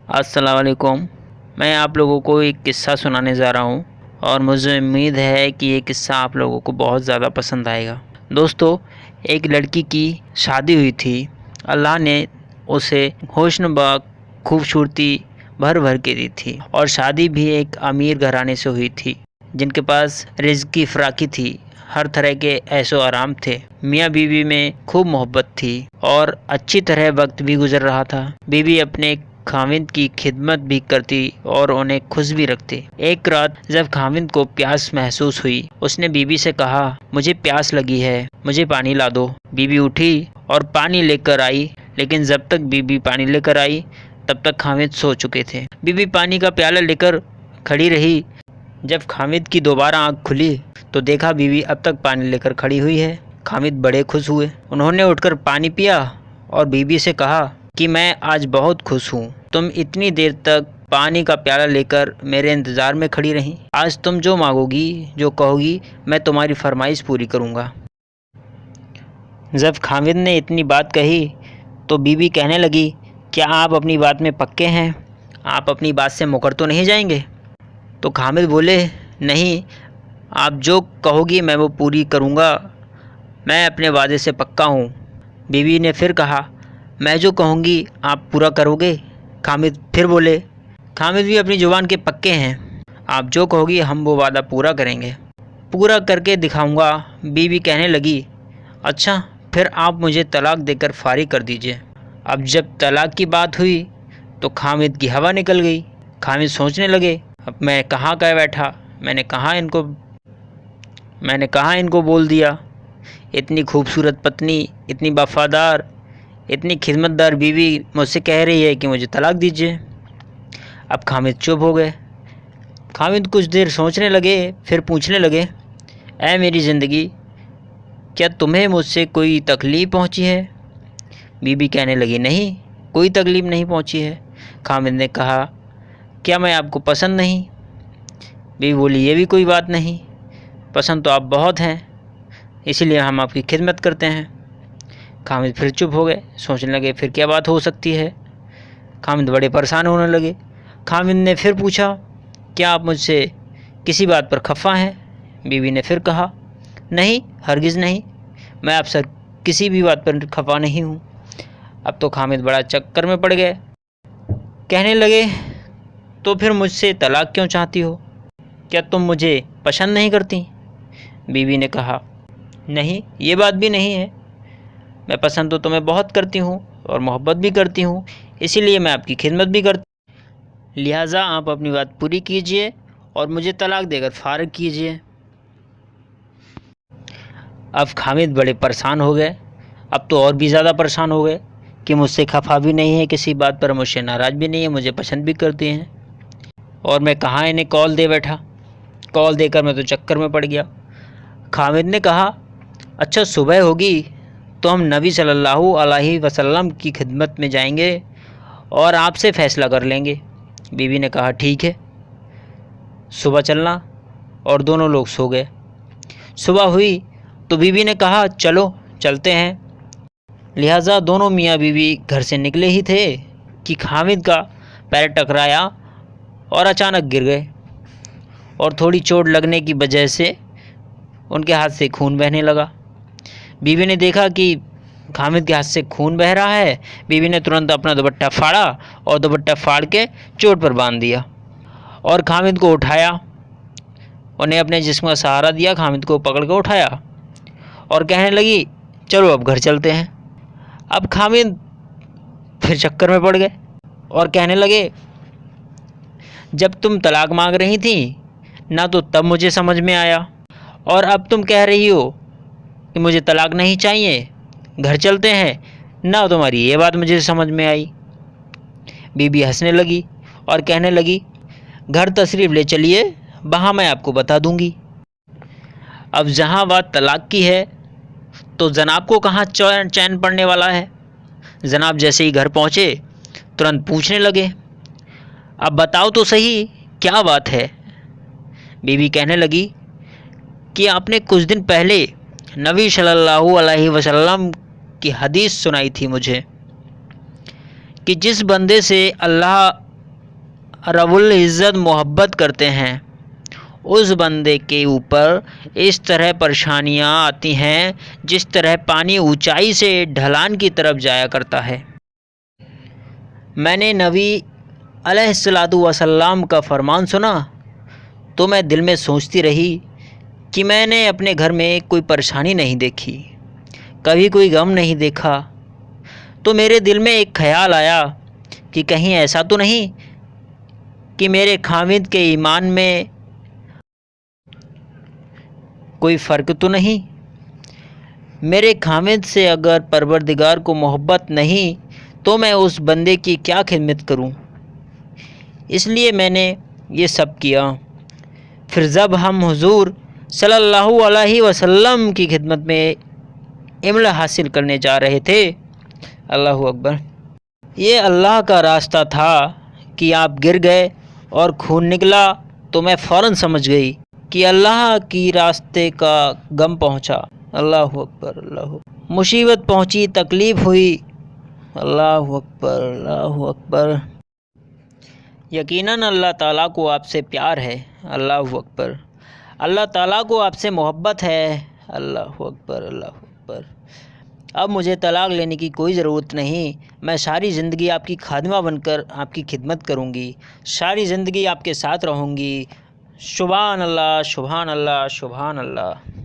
अस्सलाम वालेकुम। मैं आप लोगों को एक किस्सा सुनाने जा रहा हूँ और मुझे उम्मीद है कि ये किस्सा आप लोगों को बहुत ज़्यादा पसंद आएगा। दोस्तों, एक लड़की की शादी हुई थी। अल्लाह ने उसे हुस्न व खूबसूरती भर भर के दी थी और शादी भी एक अमीर घराने से हुई थी जिनके पास रिज़्क़ की फराकी थी। हर तरह के ऐशो आराम थे। मियाँ बीवी में खूब मोहब्बत थी और अच्छी तरह वक्त भी गुजर रहा था। बीवी अपने खाविंद की खिदमत भी करती और उन्हें खुश भी रखती। एक रात जब खाविंद को प्यास महसूस हुई, उसने बीवी से कहा, मुझे प्यास लगी है, मुझे पानी ला दो। बीवी उठी और पानी लेकर आई, लेकिन जब तक बीवी पानी लेकर आई तब तक खाविंद सो चुके थे। बीवी पानी का प्याला लेकर खड़ी रही। जब खाविंद की दोबारा आंख खुली तो देखा बीवी अब तक पानी लेकर खड़ी हुई है। खाविंद बड़े खुश हुए। उन्होंने उठकर पानी पिया और बीवी से कहा कि मैं आज बहुत खुश हूँ, तुम इतनी देर तक पानी का प्याला लेकर मेरे इंतज़ार में खड़ी रही। आज तुम जो मांगोगी, जो कहोगी, मैं तुम्हारी फरमाइश पूरी करूँगा। जब खाविंद ने इतनी बात कही तो बीवी कहने लगी, क्या आप अपनी बात में पक्के हैं? आप अपनी बात से मुकर तो नहीं जाएंगे? तो खाविंद बोले, नहीं, आप जो कहोगी मैं वो पूरी करूँगा, मैं अपने वादे से पक्का हूँ। बीवी ने फिर कहा, मैं जो कहूँगी आप पूरा करोगे? खाविंद फिर बोले, खाविंद भी अपनी जुबान के पक्के हैं, आप जो कहोगी हम वो वादा पूरा करेंगे, पूरा करके दिखाऊँगा। बीवी कहने लगी, अच्छा फिर आप मुझे तलाक देकर फारिग कर दीजिए। अब जब तलाक की बात हुई तो खाविंद की हवा निकल गई। खाविंद सोचने लगे, अब मैं कहाँ का बैठा, मैंने कहाँ इनको बोल दिया। इतनी खूबसूरत पत्नी, इतनी वफादार, इतनी खिदमतदार बीवी मुझसे कह रही है कि मुझे तलाक दीजिए। अब खाविंद चुप हो गए। खाविंद कुछ देर सोचने लगे, फिर पूछने लगे, ऐ मेरी ज़िंदगी, क्या तुम्हें मुझसे कोई तकलीफ़ पहुंची है? बीवी कहने लगी, नहीं, कोई तकलीफ़ नहीं पहुंची है। खाविंद ने कहा, क्या मैं आपको पसंद नहीं? बीवी बोली, ये भी कोई बात नहीं, पसंद तो आप बहुत हैं, इसीलिए हम आपकी खिदमत करते हैं। खाविंद फिर चुप हो गए, सोचने लगे फिर क्या बात हो सकती है। खाविंद बड़े परेशान होने लगे। खाविंद ने फिर पूछा, क्या आप मुझसे किसी बात पर खफा हैं? बीवी ने फिर कहा, नहीं, हरगिज़ नहीं, मैं आपसे किसी भी बात पर खफा नहीं हूँ। अब तो खाविंद बड़ा चक्कर में पड़ गए। कहने लगे, तो फिर मुझसे तलाक क्यों चाहती हो? क्या तुम मुझे पसंद नहीं करती? बीवी ने कहा, नहीं, ये बात भी नहीं है, मैं पसंद तो तुम्हें बहुत करती हूँ और मोहब्बत भी करती हूँ, इसीलिए मैं आपकी खिदमत भी करती, लिहाजा आप अपनी बात पूरी कीजिए और मुझे तलाक देकर फारिग कीजिए। अब खाविंद बड़े परेशान हो गए। अब तो और भी ज़्यादा परेशान हो गए कि मुझसे खफा भी नहीं है किसी बात पर, मुझसे नाराज़ भी नहीं है, मुझे पसंद भी करती हैं, और मैं कहाँ इन्हें कॉल दे बैठा। कॉल देकर मैं तो चक्कर में पड़ गया। खाविंद ने कहा, अच्छा सुबह होगी तो हम नबी सल्लल्लाहु अलैहि वसल्लम की खिदमत में जाएंगे और आपसे फ़ैसला कर लेंगे। बीवी ने कहा, ठीक है, सुबह चलना, और दोनों लोग सो गए। सुबह हुई तो बीवी ने कहा, चलो चलते हैं। लिहाजा दोनों मियाँ बीवी घर से निकले ही थे कि खाविंद का पैर टकराया और अचानक गिर गए, और थोड़ी चोट लगने की वजह से उनके हाथ से खून बहने लगा। बीवी ने देखा कि खाविंद के हाथ से खून बह रहा है। बीवी ने तुरंत अपना दुपट्टा फाड़ा और दुपट्टा फाड़ के चोट पर बांध दिया और खाविंद को उठाया। उन्हें अपने जिस्म का सहारा दिया, खाविंद को पकड़ कर उठाया और कहने लगी, चलो अब घर चलते हैं। अब खाविंद फिर चक्कर में पड़ गए और कहने लगे, जब तुम तलाक मांग रही थी ना तो तब मुझे समझ में आया, और अब तुम कह रही हो कि मुझे तलाक नहीं चाहिए, घर चलते हैं, ना तुम्हारी ये बात मुझे समझ में आई। बीबी हंसने लगी और कहने लगी, घर तशरीफ़ ले चलिए, वहाँ मैं आपको बता दूँगी। अब जहाँ बात तलाक की है तो जनाब को कहाँ चैन पड़ने वाला है। जनाब जैसे ही घर पहुँचे तुरंत पूछने लगे, अब बताओ तो सही क्या बात है। बीवी कहने लगी कि आपने कुछ दिन पहले नबी सल्लल्लाहु अलैहि वसल्लम की हदीस सुनाई थी मुझे कि जिस बंदे से अल्लाह رب العزت محبت کرتے ہیں اس بندے کے اوپر اس طرح پریشانیاں آتی ہیں جس طرح پانی اونچائی سے ڈھلان کی طرف جایا کرتا ہے۔ میں نے نبی علیہ الصلاۃ والسلام کا فرمان سنا تو میں دل میں سوچتی رہی کہ میں نے اپنے گھر میں کوئی پریشانی نہیں دیکھی، کبھی کوئی غم نہیں دیکھا۔ تو میرے دل میں ایک خیال آیا کہ کہیں ایسا تو نہیں کہ میرے خاوند کے ایمان میں کوئی فرق تو نہیں، میرے خاوند سے اگر پروردگار کو محبت نہیں تو میں اس بندے کی کیا خدمت کروں۔ اس لیے میں نے یہ سب کیا۔ پھر جب ہم حضور صلی اللہ علیہ وسلم کی خدمت میں علم حاصل کرنے جا رہے تھے، اللہ اکبر، یہ اللہ کا راستہ تھا کہ آپ گر گئے اور خون نکلا تو میں فوراً سمجھ گئی کہ اللہ کی راستے کا غم پہنچا۔ اللہ اکبر، اللہ اکبر، مصیبت پہنچی، تکلیف ہوئی۔ اللہ اکبر، اللہ اکبر، یقیناً اللہ تعالیٰ کو آپ سے پیار ہے۔ اللہ اکبر، اللہ تعالیٰ کو آپ سے محبت ہے۔ اللہ اکبر، اللہ اکبر، اب مجھے طلاق لینے کی کوئی ضرورت نہیں، میں ساری زندگی آپ کی خادمہ بن کر آپ کی خدمت کروں گی، ساری زندگی آپ کے ساتھ رہوں گی۔ سبحان اللہ، سبحان اللہ، سبحان اللہ۔